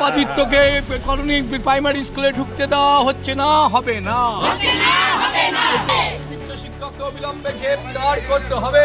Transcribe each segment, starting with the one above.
আদিত্যকে colony primary স্কুলে ঢুকতে দেওয়া হচ্ছে না, হবে না। শিক্ষককে অবিলম্বে গ্রেফতার করতে হবে।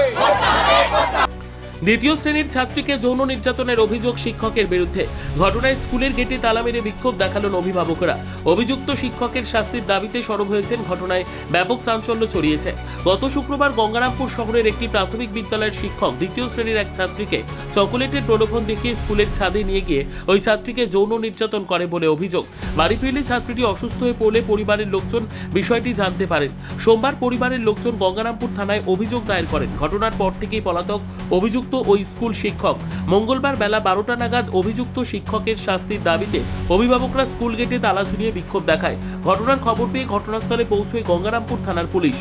দ্বিতীয় শ্রেণীর ছাত্রীকে যৌন নির্যাতনের অভিযোগ শিক্ষকের বিরুদ্ধে। ঘটনায় স্কুলের গেটে তালা মেরে বিক্ষোভ দেখালেন অভিভাবকরা। অভিযুক্ত শিক্ষকের শাস্তির দাবিতে সরব হয়েছেন। ঘটনায় ব্যাপক চাঞ্চল্য ছড়িয়েছে। গত শুক্রবার গঙ্গারামপুর শহরের একটি প্রাথমিক বিদ্যালয়ের শিক্ষক দ্বিতীয় শ্রেণীর এক ছাত্রীকে চকোলেটের প্রলোভন দেখিয়ে স্কুলের ছাদে নিয়ে গিয়ে ওই ছাত্রীকে যৌন নির্যাতন করে বলে অভিযোগ। বাড়ি ফিরলে ছাত্রীটি অসুস্থ হয়ে পড়লে পরিবারের লোকজন বিষয়টি জানতে পারেন। সোমবার পরিবারের লোকজন গঙ্গারামপুর থানায় অভিযোগ দায়ের করেন। ঘটনার পর থেকেই পলাতক অভিযুক্ত ওই স্কুল শিক্ষক। মঙ্গলবার বেলা 12টা নাগাদ অভিযুক্ত শিক্ষকের শাস্তির দাবিতে অভিভাবকরা স্কুল গেটে তালা ঝুলিয়ে বিক্ষোভ দেখায়। ঘটনার খবর পেয়ে ঘটনাস্থলে পৌঁছয় গঙ্গারামপুর থানার পুলিশ।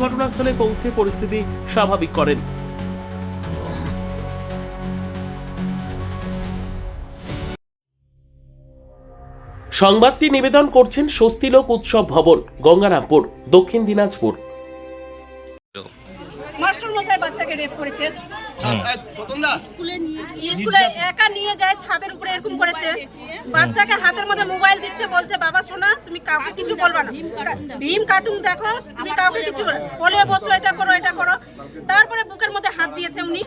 ঘটনাস্থলে পৌঁছে পরিস্থিতি স্বাভাবিক করেন। সংবাদটি নিবেদন করছেন স্বস্তিলোক উৎসব ভবন, গঙ্গারামপুর, দক্ষিণ দিনাজপুর। মাস্টার মশাই বাচ্চাকে রেপ করেছে। স্কুলে একা নিয়ে যায়, ছাদের উপরে এরকম করেছে। বাচ্চাকে হাতের মধ্যে মোবাইল দিচ্ছে, বলছে বাবা শোনা তুমি কাউকে কিছু বলবা না, ভীম কার্টুন দেখো, তুমি কাউকে কিছু বলে বসো, এটা করো এটা করো। তারপরে বুকের মধ্যে হাত দিয়েছে উনি।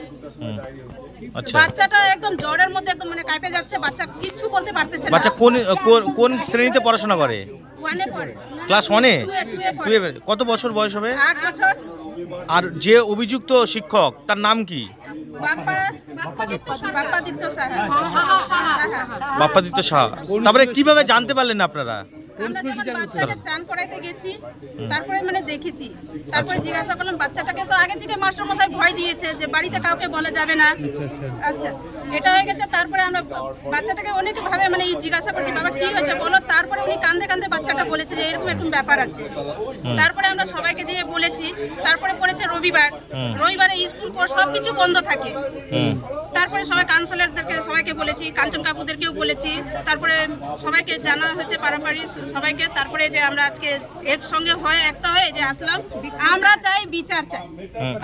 বাচ্চাটা একদম জ্বরের মধ্যে একদম মানে কাঁপে যাচ্ছে, বাচ্চা কিছু বলতে পারতেছে না। বাচ্চা কোন শ্রেণীতে পড়াশোনা করে? ক্লাস 1-এ। কত বছর বয়স হবে? 8 বছর। আর যে অভিযুক্ত শিক্ষক তার নাম কি? বাপ্পাদিত্য সাহা। তারপরে কিভাবে জানতে পারলেন আপনারা? আমরা যখন বাচ্চাকে চান করাইতে গেছি, তারপরে মানে দেখেছি, তারপরে জিজ্ঞাসা করলাম। বাচ্চাটাকে তো আগে থেকে মাস্টার মশাই ভয় দিয়েছে যে বাড়িতে কাউকে বলা যাবে না। আচ্ছা, এটা হয়ে গেছে। তারপরে আমরা বাচ্চাটাকে অনেক ভাবে মানে জিজ্ঞাসা করছি, বাবা কি হয়েছে বলো। তারপরে উনি কান্দে কান্দে বাচ্চাটা বলেছে যে এরকম এরকম ব্যাপার আছে। তারপরে আমরা সবাইকে যেয়ে বলেছি। তারপরে পড়েছে রবিবারে স্কুল সবকিছু বন্ধ থাকে। তারপরে সবাই কাউন্সিলরদেরকে সবাইকে বলেছি, কাঞ্চন কাকুদেরকেও বলেছি। তারপরে সবাইকে জানা হয়েছে, পারাপারি সবাইকে। তারপরে যে আমরা আজকে একসঙ্গে হয়ে একটা হয়ে যে আসলাম, আমরা চাই বিচার চাই।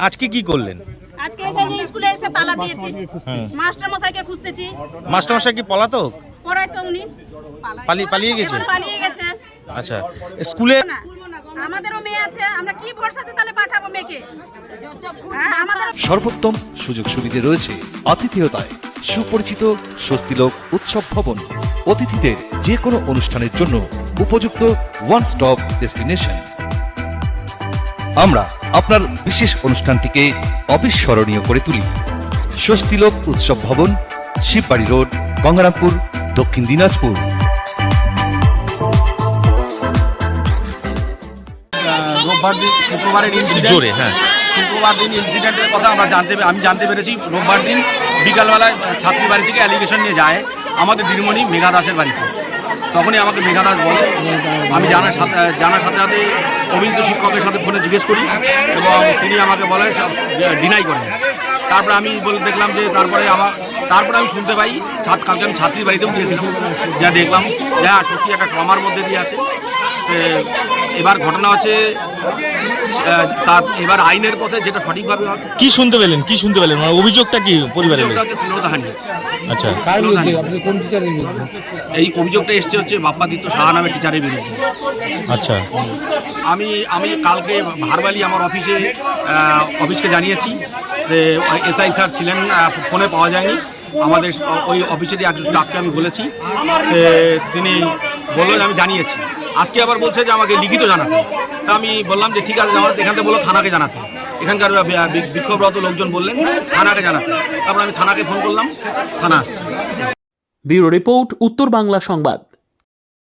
আজকে কি করলেন? আজকে এসে যে স্কুলে এসে তালা দিয়েছি, মাস্টার মশাইকে খুঁজতেছি। মাস্টার মশাই কি পলাতক? পড়াইতো উনি পালিয়ে গেছে। পালিয়ে গেছে। আচ্ছা, স্কুলে আমাদেরও মেয়ে আছে, আমরা কি ভরসাতে তাহলে পাঠাবো মেয়েকে? আমাদের সর্বোত্তম সুযোগ সুবিধা রয়েছে আতিথেয়তায়। সুপরিচিত স্বস্তিলোক উৎসব ভবন অতিথিদের যে কোনো অনুষ্ঠানের জন্য উপযুক্ত ওয়ান স্টপ ডেস্টিনেশন। আমরা আপনার বিশেষ অনুষ্ঠানটিকে অবিস্মরণীয় করে তুলি। স্বস্তিলোক উৎসব ভবন, শিববাড়ি রোড, গঙ্গারামপুর, দক্ষিণ দিনাজপুর। শুক্রবারের ইনসিডেন্টের কথা আমি জানতে পেরেছি। রোববার দিন বিকালবেলায় ছাত্রী বাড়ি থেকে অ্যালিগেশন নিয়ে যায় আমাদের দিদিমণি মেঘা দাসের বাড়িতে। তখনই আমাকে মেঘা দাস বলে, আমি জানার সাথে সাথে অভিযুক্ত শিক্ষকের সাথে ফোনে জিজ্ঞেস করি এবং তিনি আমাকে বলেন ডিনাই করেন। তারপরে আমি দেখলাম যে তারপরে আমি শুনতে পাই কালকে আমি ছাত্রীর বাড়িতেও গিয়েছিলাম, যা দেখলাম যা সত্যি একটা ট্রমার মধ্যে দিয়ে আছে। এবার ঘটনা হচ্ছে এবার আইনের পথে যেটা সঠিকভাবে হবে। কি শুনতে পেলেন মানে অভিযোগটা কি পরিবারের? শ্লীলতাহানি। আচ্ছা, এই অভিযোগটা এসছে হচ্ছে বাপ্পাদিত্য সাহা নামের টিচারের বিরুদ্ধে। আচ্ছা, আমি কালকে ভারবালি আমার অফিসকে জানিয়েছি যে এসআই স্যার ছিলেন, ফোনে পাওয়া যায়নি। আমাদের ওই অফিসেরই একজন স্টাফকে আমি বলেছি, তিনি বললেন আমি জানিয়েছি। আজকে আবার বলছে যে আমাকে লিখিত জানাতে। তা আমি বললাম যে ঠিক আছে জানাতে। এখান থেকে বললো থানাকে জানাতে। এখানকার বিক্ষোভরত লোকজন বললেন থানাকে জানাতে। তারপর আমি থানাকে ফোন করলাম, থানা আসছে। ব্যুরো রিপোর্ট, উত্তর বাংলা সংবাদ।